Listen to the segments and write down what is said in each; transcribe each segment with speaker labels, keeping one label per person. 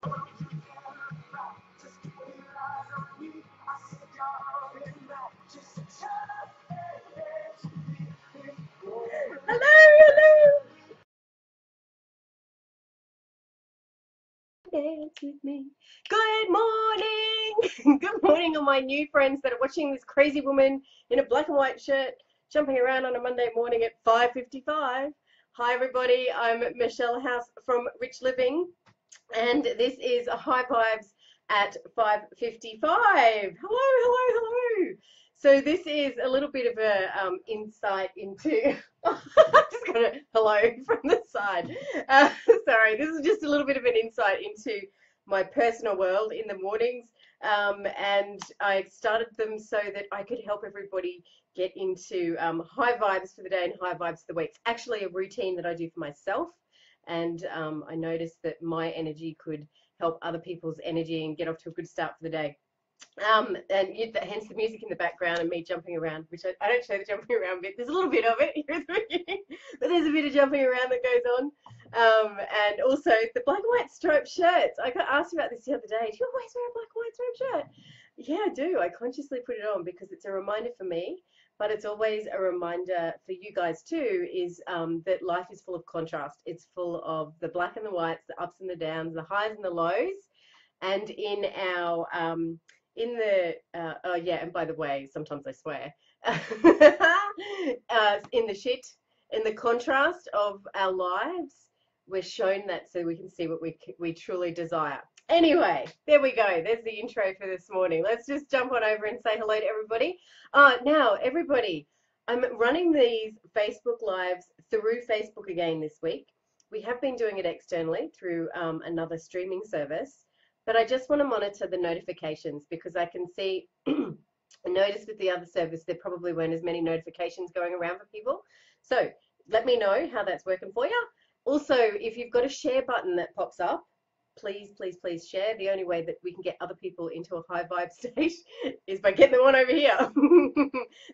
Speaker 1: Hello, hello. Dance with me. Good morning. Good morning, all my new friends that are watching this crazy woman in a black and white shirt jumping around on a Monday morning at 5:55. Hi, everybody. I'm Michelle House from Rich Living, and this is High Vibes at 5:55. Hello, hello, hello. So this is a little bit of a insight into. I just got a hello from the side. Uh, Sorry, this is just a little bit of an insight into my personal world in the mornings, and I started them so that I could help everybody get into high vibes for the day and high vibes for the week. It's actually a routine that I do for myself, and I noticed that my energy could help other people's energy and get off to a good start for the day. And hence the music in the background and me jumping around, which I don't show the jumping around bit. There's a little bit of it here at the beginning, but there's a bit of jumping around that goes on. And also the black and white striped shirts. I got asked about this the other day. Do you always wear a black and white striped shirt? Yeah, I do. I consciously put it on because it's a reminder for me, but it's always a reminder for you guys too, is that life is full of contrast. It's full of the black and the whites, the ups and the downs, the highs and the lows. And in our oh yeah, and by the way, sometimes I swear. In the shit, in the contrast of our lives, we're shown that so we can see what we truly desire. Anyway, there we go. There's the intro for this morning. Let's just jump on over and say hello to everybody. Now, everybody, I'm running these Facebook Lives through Facebook again this week. We have been doing it externally through another streaming service, but I just want to monitor the notifications because I can see, I noticed with the other service, there probably weren't as many notifications going around for people. So let me know how that's working for you. Also, if you've got a share button that pops up, please, please, please share. The only way that we can get other people into a high vibe state is by getting them on over here.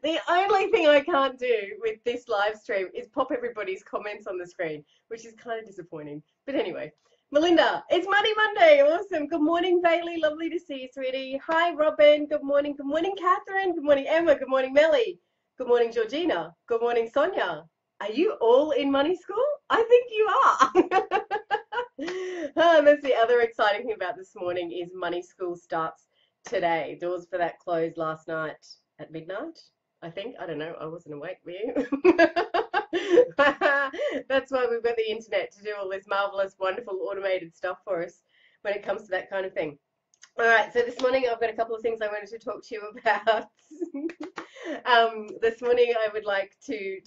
Speaker 1: The only thing I can't do with this live stream is pop everybody's comments on the screen, which is kind of disappointing. But anyway, Melinda, it's Money Monday. Awesome. Good morning, Bailey. Lovely to see you, sweetie. Hi, Robin. Good morning. Good morning, Catherine. Good morning, Emma. Good morning, Melly. Good morning, Georgina. Good morning, Sonia. Are you all in money school? I think you are. That's the other exciting thing about this morning is money school starts today. Doors for that closed last night at midnight, I think. I don't know. I wasn't awake, were you? That's why we've got the internet to do all this marvelous, wonderful, automated stuff for us when it comes to that kind of thing. All right, so this morning I've got a couple of things I wanted to talk to you about. This morning I would like to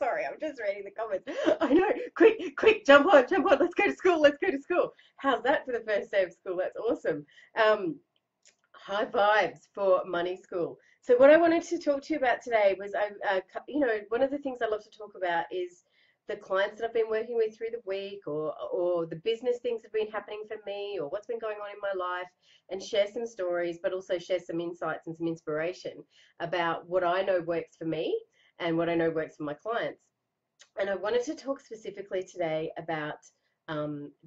Speaker 1: Sorry, I'm just reading the comments. I know. Quick, quick, jump on, jump on. Let's go to school. Let's go to school. How's that for the first day of school? That's awesome. Um, High vibes for money school. So what I wanted to talk to you about today was, one of the things I love to talk about is the clients that I've been working with through the week, or the business things that have been happening for me, or what's been going on in my life, and share some stories, but also share some insights and some inspiration about what I know works for me and what I know works for my clients. And I wanted to talk specifically today about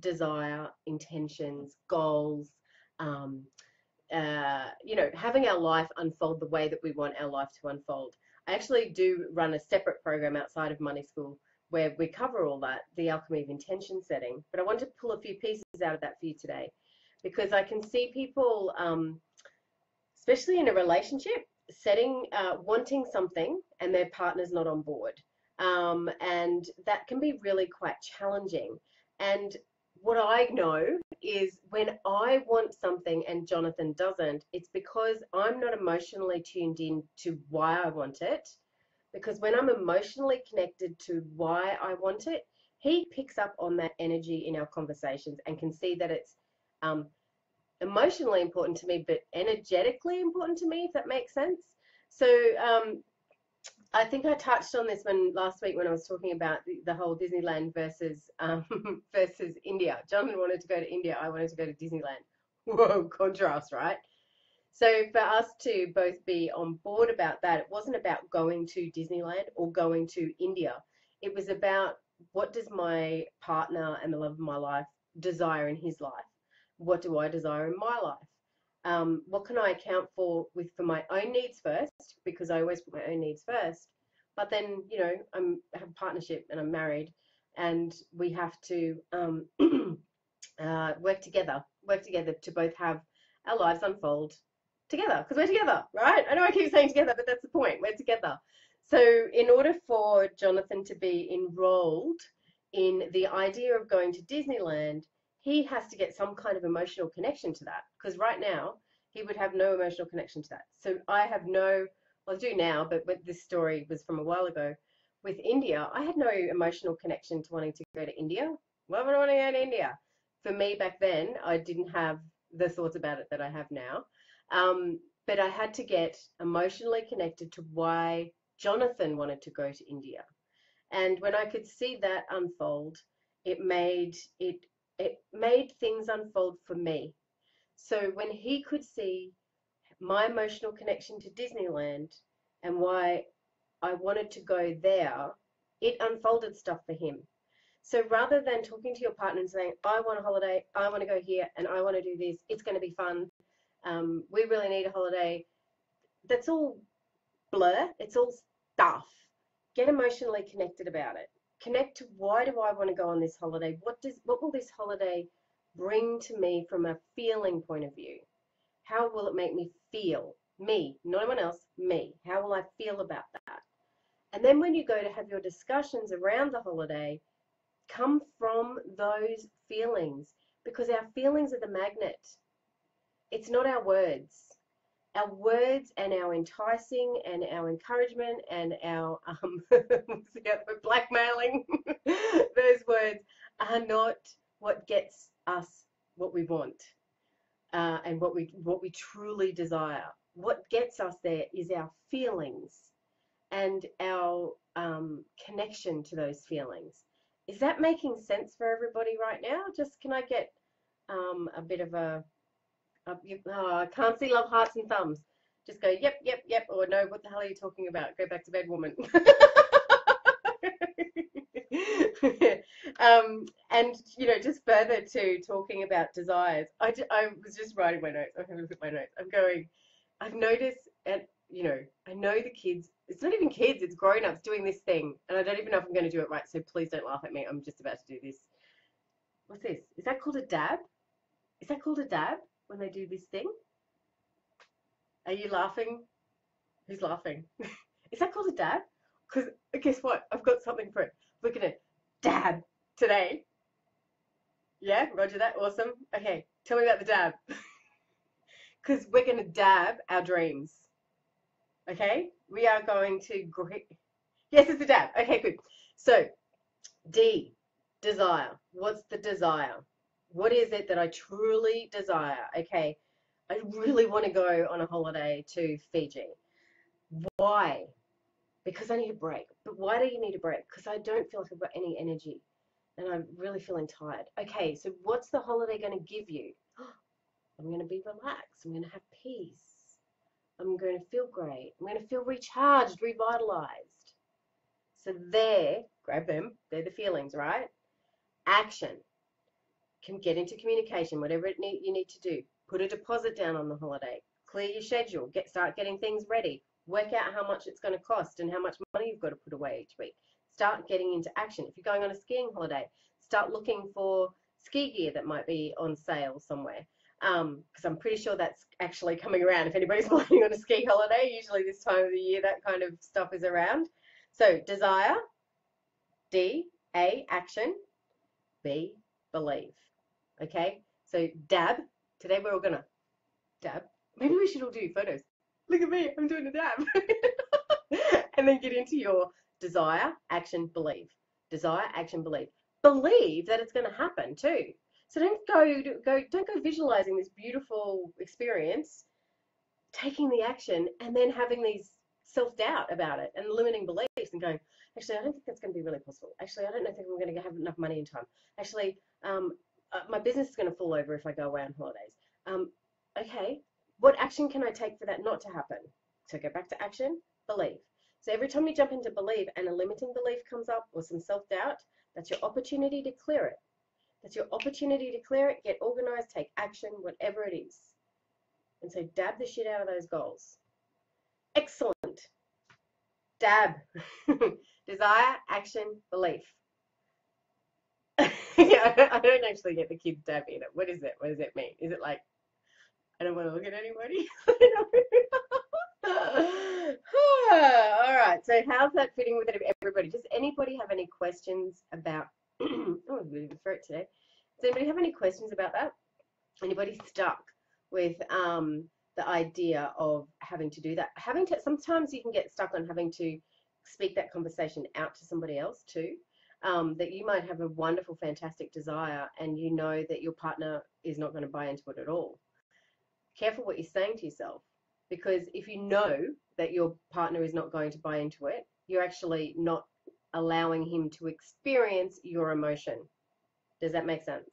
Speaker 1: desire, intentions, goals, um, having our life unfold the way that we want our life to unfold. I actually do run a separate program outside of Money School where we cover all that, the alchemy of intention setting. But I want to pull a few pieces out of that for you today because I can see people, especially in a relationship, wanting something and their partner's not on board. And that can be really quite challenging. And what I know is when I want something and Jonathan doesn't, it's because I'm not emotionally tuned in to why I want it. Because when I'm emotionally connected to why I want it, he picks up on that energy in our conversations and can see that it's um, emotionally important to me, but energetically important to me, if that makes sense. So I think I touched on this one last week when I was talking about the whole Disneyland versus versus India. Jonathan wanted to go to India. I wanted to go to Disneyland. Whoa, contrast, right? So for us to both be on board about that, it wasn't about going to Disneyland or going to India. It was about what does my partner and the love of my life desire in his life? What do I desire in my life? What can I account for my own needs first? Because I always put my own needs first. But then, I have a partnership and I'm married, and we have to work together to both have our lives unfold together because we're together, right? I know I keep saying together, but that's the point. We're together. So, in order for Jonathan to be enrolled in the idea of going to Disneyland, he has to get some kind of emotional connection to that because right now he would have no emotional connection to that. So, I have no, well, I do now, but this story was from a while ago. With India, I had no emotional connection to wanting to go to India. Why would I want to go to India? For me back then, I didn't have the thoughts about it that I have now. But I had to get emotionally connected to why Jonathan wanted to go to India. And when I could see that unfold, it made things unfold for me. So when he could see my emotional connection to Disneyland and why I wanted to go there, it unfolded stuff for him. So rather than talking to your partner and saying, I want a holiday, I want to go here, and I want to do this, it's going to be fun, we really need a holiday, that's all blur, it's all stuff. Get emotionally connected about it. Connect to why do I want to go on this holiday? What will this holiday bring to me from a feeling point of view? How will it make me feel? Me, not anyone else, me. How will I feel about that? And then when you go to have your discussions around the holiday, come from those feelings because our feelings are the magnet. It's not our words. Our words and our enticing and our encouragement and our blackmailing, those words are not what gets us what we want and what we truly desire. What gets us there is our feelings and our connection to those feelings. Is that making sense for everybody right now? Just can I get a bit of I can't see love hearts and thumbs. Just go, yep, yep, yep, or no, what the hell are you talking about? Go back to bed, woman. And just further to talking about desires, I was just writing my notes. I'm having a look at my notes. I've noticed, and I know the kids. It's not even kids. It's grown-ups doing this thing, and I don't even know if I'm going to do it right. So please don't laugh at me. I'm just about to do this. What's this? Is that called a dab? Is that called a dab when they do this thing? Are you laughing? Who's laughing? Is that called a dab? Because guess what? I've got something for it. We're going to dab today. Yeah, roger that. Awesome. Okay, tell me about the dab. Because we're going to dab our dreams. Okay? We are going to... Yes, it's a dab. Okay, good. So, D, desire. What's the desire? What is it that I truly desire? Okay, I really want to go on a holiday to Fiji. Why? Because I need a break. But why do you need a break? Because I don't feel like I've got any energy and I'm really feeling tired. Okay, so what's the holiday going to give you? I'm going to be relaxed. I'm going to have peace. I'm going to feel great. I'm going to feel recharged, revitalized. So grab them. They're the feelings, right? Action. Can get into communication, whatever you need to do. Put a deposit down on the holiday. Clear your schedule. Start getting things ready. Work out how much it's going to cost and how much money you've got to put away each week. Start getting into action. If you're going on a skiing holiday, start looking for ski gear that might be on sale somewhere. Because I'm pretty sure that's actually coming around. If anybody's planning on a ski holiday, usually this time of the year that kind of stuff is around. So desire, D, A, action, B, believe. Okay, so dab. Today we're all gonna dab. Maybe we should all do photos. Look at me, I'm doing a dab. And then get into your desire, action, believe. Desire, action, believe. Believe that it's going to happen too. So don't go visualizing this beautiful experience, taking the action, and then having these self-doubt about it and limiting beliefs and going, actually, I don't think that's going to be really possible. Actually, I don't think I'm going to have enough money in time. Actually, my business is going to fall over if I go away on holidays. Okay, what action can I take for that not to happen? So go back to action, believe. So every time you jump into believe and a limiting belief comes up or some self-doubt, that's your opportunity to clear it. That's your opportunity to clear it, get organized, take action, whatever it is. And so dab the shit out of those goals. Excellent. Dab. Desire, action, belief. Yeah, I don't actually get the kids dab in it. What is it? What does it mean? Is it like, I don't want to look at anybody? All right. So how's that fitting with everybody? Does anybody have any questions about, oh, a bit of a throat today. Does anybody have any questions about that? Anybody stuck with the idea of having to do that? Sometimes you can get stuck on having to speak that conversation out to somebody else too. That you might have a wonderful, fantastic desire and you know that your partner is not going to buy into it at all. Careful what you're saying to yourself, because if you know that your partner is not going to buy into it, you're actually not allowing him to experience your emotion. Does that make sense?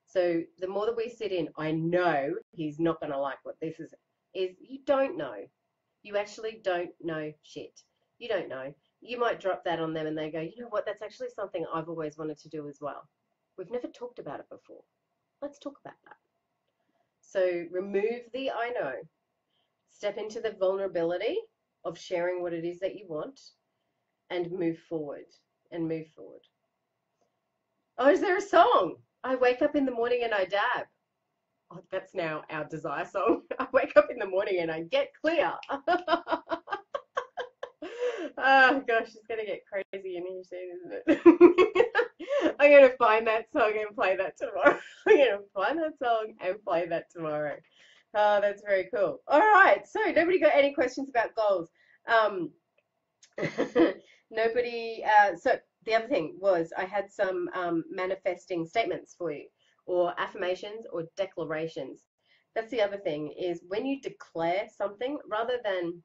Speaker 1: So the more that we sit in, I know he's not going to like what this is you don't know. You actually don't know shit. You don't know. You might drop that on them and they go, you know what, that's actually something I've always wanted to do as well. We've never talked about it before. Let's talk about that. So remove the I know. Step into the vulnerability of sharing what it is that you want and move forward and move forward. Oh, is there a song? I wake up in the morning and I dab. Oh, that's now our desire song. I wake up in the morning and I get clear. Oh gosh, it's gonna get crazy in here soon, isn't it? I'm gonna find that song and play that tomorrow. I'm gonna find that song and play that tomorrow. Oh, that's very cool. All right, so nobody got any questions about goals? Nobody. So the other thing was I had some manifesting statements for you, or affirmations or declarations. That's the other thing is when you declare something rather than,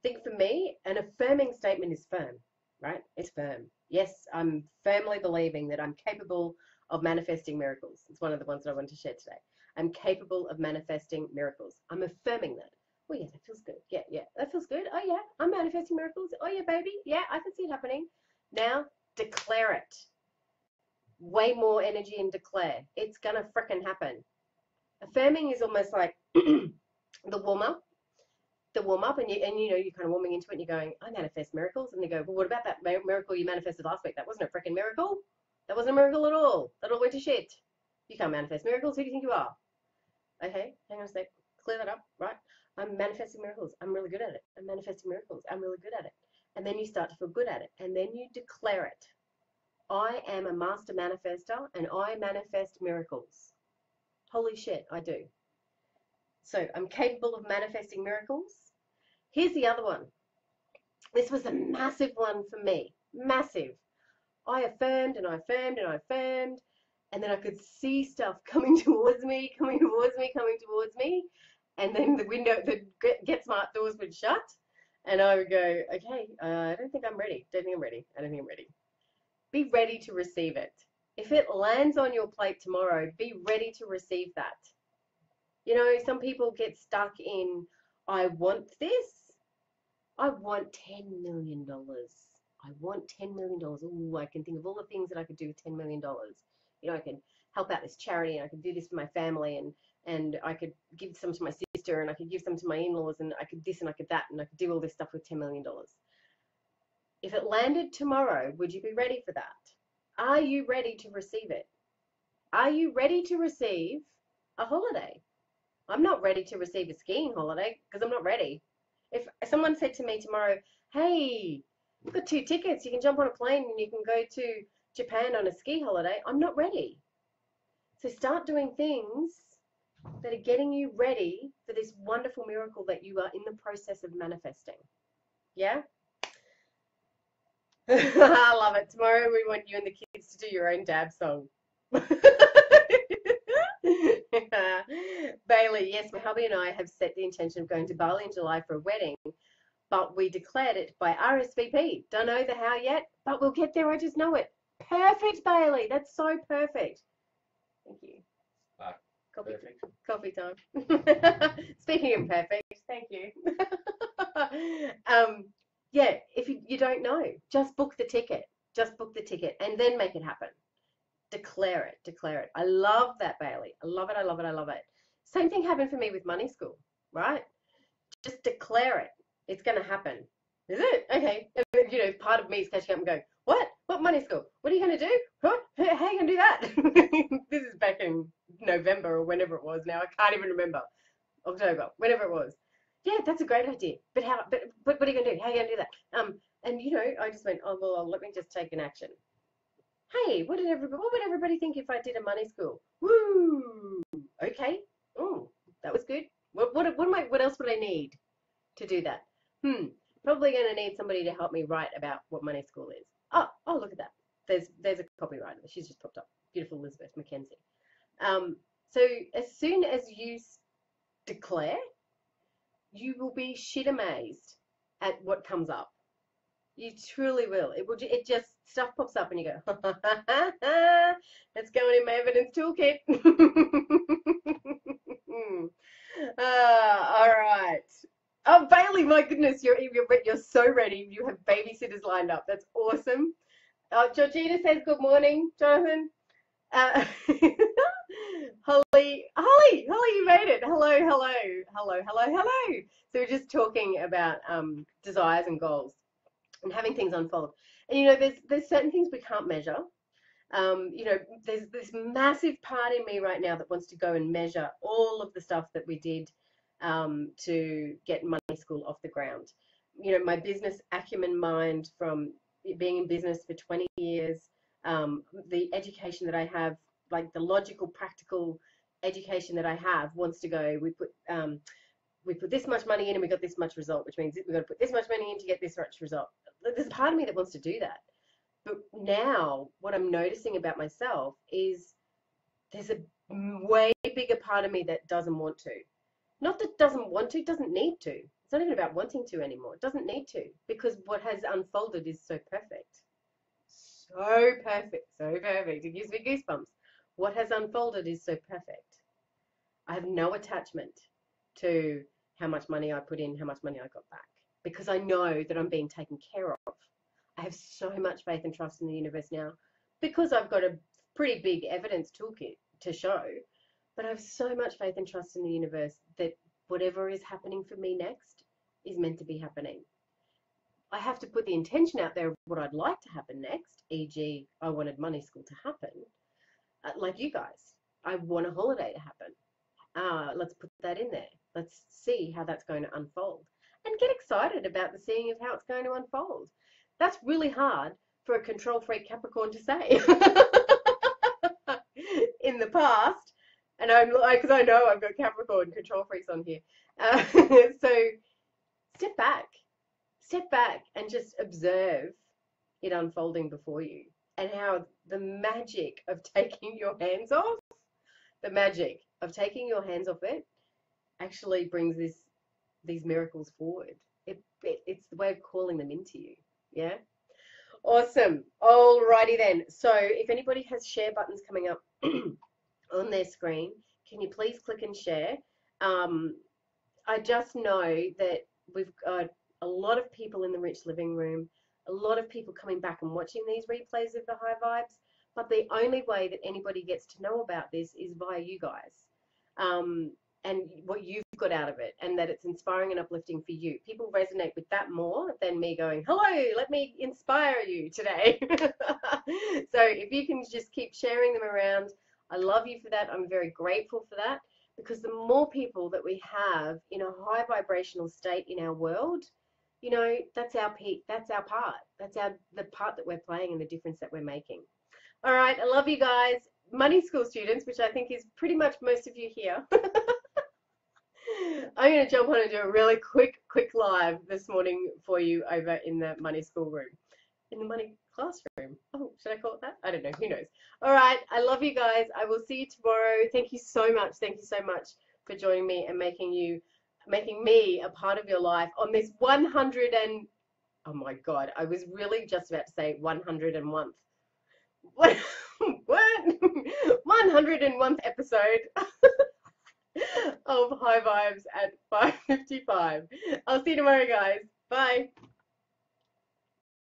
Speaker 1: I think for me, an affirming statement is firm, right? It's firm. Yes, I'm firmly believing that I'm capable of manifesting miracles. It's one of the ones that I want to share today. I'm capable of manifesting miracles. I'm affirming that. Oh, yeah, that feels good. Yeah, yeah, that feels good. Oh, yeah, I'm manifesting miracles. Oh, yeah, baby. Yeah, I can see it happening. Now, declare it. Way more energy in declare. It's going to frickin' happen. Affirming is almost like the warm-up. And you know, you're kind of warming into it and you're going, I manifest miracles. And they go, well, what about that miracle you manifested last week? That wasn't a freaking miracle. That wasn't a miracle at all. That all went to shit. You can't manifest miracles. Who do you think you are? Okay, hang on a sec. Clear that up, right? I'm manifesting miracles. I'm really good at it. I'm manifesting miracles. I'm really good at it. And then you start to feel good at it. And then you declare it. I am a master manifester and I manifest miracles. Holy shit, I do. So I'm capable of manifesting miracles. Here's the other one. This was a massive one for me. Massive. I affirmed and I affirmed and I affirmed. And then I could see stuff coming towards me. And then the window, the Get Smart doors would shut. And I would go, okay, I don't think I'm ready. I don't think I'm ready. Be ready to receive it. If it lands on your plate tomorrow, be ready to receive that. You know, some people get stuck in, I want this. I want $10 million. I want $10 million. Oh, I can think of all the things that I could do with $10 million. You know, I can help out this charity and I could do this for my family and I could give some to my sister and I could give some to my in-laws and I could this and I could that and I could do all this stuff with $10 million. If it landed tomorrow, would you be ready for that? Are you ready to receive it? Are you ready to receive a holiday? I'm not ready to receive a skiing holiday because I'm not ready. If someone said to me tomorrow, hey, I've got 2 tickets, you can jump on a plane and you can go to Japan on a ski holiday, I'm not ready. So start doing things that are getting you ready for this wonderful miracle that you are in the process of manifesting. Yeah? I love it. Tomorrow we want you and the kids to do your own dab song. Bailey, yes, my hubby and I have set the intention of going to Bali in July for a wedding, but we declared it by RSVP. Don't know the how yet, but we'll get there. I just know it. Perfect, Bailey. That's so perfect. Thank you. Coffee time. Speaking of perfect, thank you. Yeah, if you don't know, just book the ticket. Just book the ticket and then make it happen. Declare it, declare it. I love that, Bailey. I love it, I love it, I love it. Same thing happened for me with money school, right? Just declare it. It's going to happen. Is it? Okay. And, you know, part of me is catching up and going, what? What money school? What are you going to do? Huh? How are you going to do that? This is back in November or whenever it was now. I can't even remember. October, whenever it was. Yeah, that's a great idea. But how? But what are you going to do? How are you going to do that? And you know, I just went, oh well, let me just take an action. Hey, what would everybody think if I did a money school? Woo! Okay. Oh, that was good. What else would I need to do that? Probably going to need somebody to help me write about what money school is. Oh, look at that. There's a copywriter. She's just popped up. Beautiful Elizabeth Mackenzie. So as soon as you declare, you will be shit amazed at what comes up. You truly will. It just stuff pops up and you go, that's going in my evidence toolkit. All right. Oh, Bailey, my goodness, you're so ready. You have babysitters lined up. That's awesome. Georgina says good morning, Jonathan. Holly, you made it. Hello. So we're just talking about desires and goals and having things unfold. And you know, there's certain things we can't measure. You know, there's this massive part in me right now that wants to go and measure all of the stuff that we did to get money school off the ground. You know, my business acumen mind from being in business for 20 years, the education that I have, like the logical, practical education that I have wants to go, we put this much money in and we got this much result, which means we've got to put this much money in to get this much result. There's a part of me that wants to do that. But now what I'm noticing about myself is there's a way bigger part of me that doesn't want to. Not that doesn't want to, doesn't need to. It's not even about wanting to anymore. It doesn't need to, because what has unfolded is so perfect. So perfect, so perfect. It gives me goosebumps. What has unfolded is so perfect. I have no attachment to how much money I put in, how much money I got back, because I know that I'm being taken care of. I have so much faith and trust in the universe now, because I've got a pretty big evidence toolkit to show, but I have so much faith and trust in the universe that whatever is happening for me next is meant to be happening. I have to put the intention out there of what I'd like to happen next, e.g. I wanted money school to happen. Like you guys, I want a holiday to happen. Let's put that in there. Let's see how that's going to unfold and get excited about the seeing of how it's going to unfold. That's really hard for a control freak Capricorn to say in the past. And because I know I've got Capricorn control freaks on here. So step back and just observe it unfolding before you, and how the magic of taking your hands off, it actually brings these miracles forward. It's the way of calling them into you. Yeah. Awesome. Alrighty then. So if anybody has share buttons coming up on their screen, can you please click and share? I just know that we've got a lot of people in the Rich Living Room, a lot of people coming back and watching these replays of the High Vibes, but the only way that anybody gets to know about this is via you guys, and what you've got out of it, and that it's inspiring and uplifting for you. People resonate with that more than me going, hello, let me inspire you today. So if you can just keep sharing them around, I love you for that. I'm very grateful for that, because the more people that we have in a high vibrational state in our world, you know, that's our peak, that's our part, that's the part that we're playing and the difference that we're making. All right, I love you guys. Money school students, which I think is pretty much most of you here. I'm going to jump on and do a really quick live this morning for you over in the money school room, in the money classroom. Oh, should I call it that? I don't know. Who knows? All right. I love you guys. I will see you tomorrow. Thank you so much. Thank you so much for joining me and making me a part of your life on this 100 and, oh my God, I was really just about to say 101th. What? 101th episode of High Vibes at 5:55. I'll see you tomorrow, guys. Bye.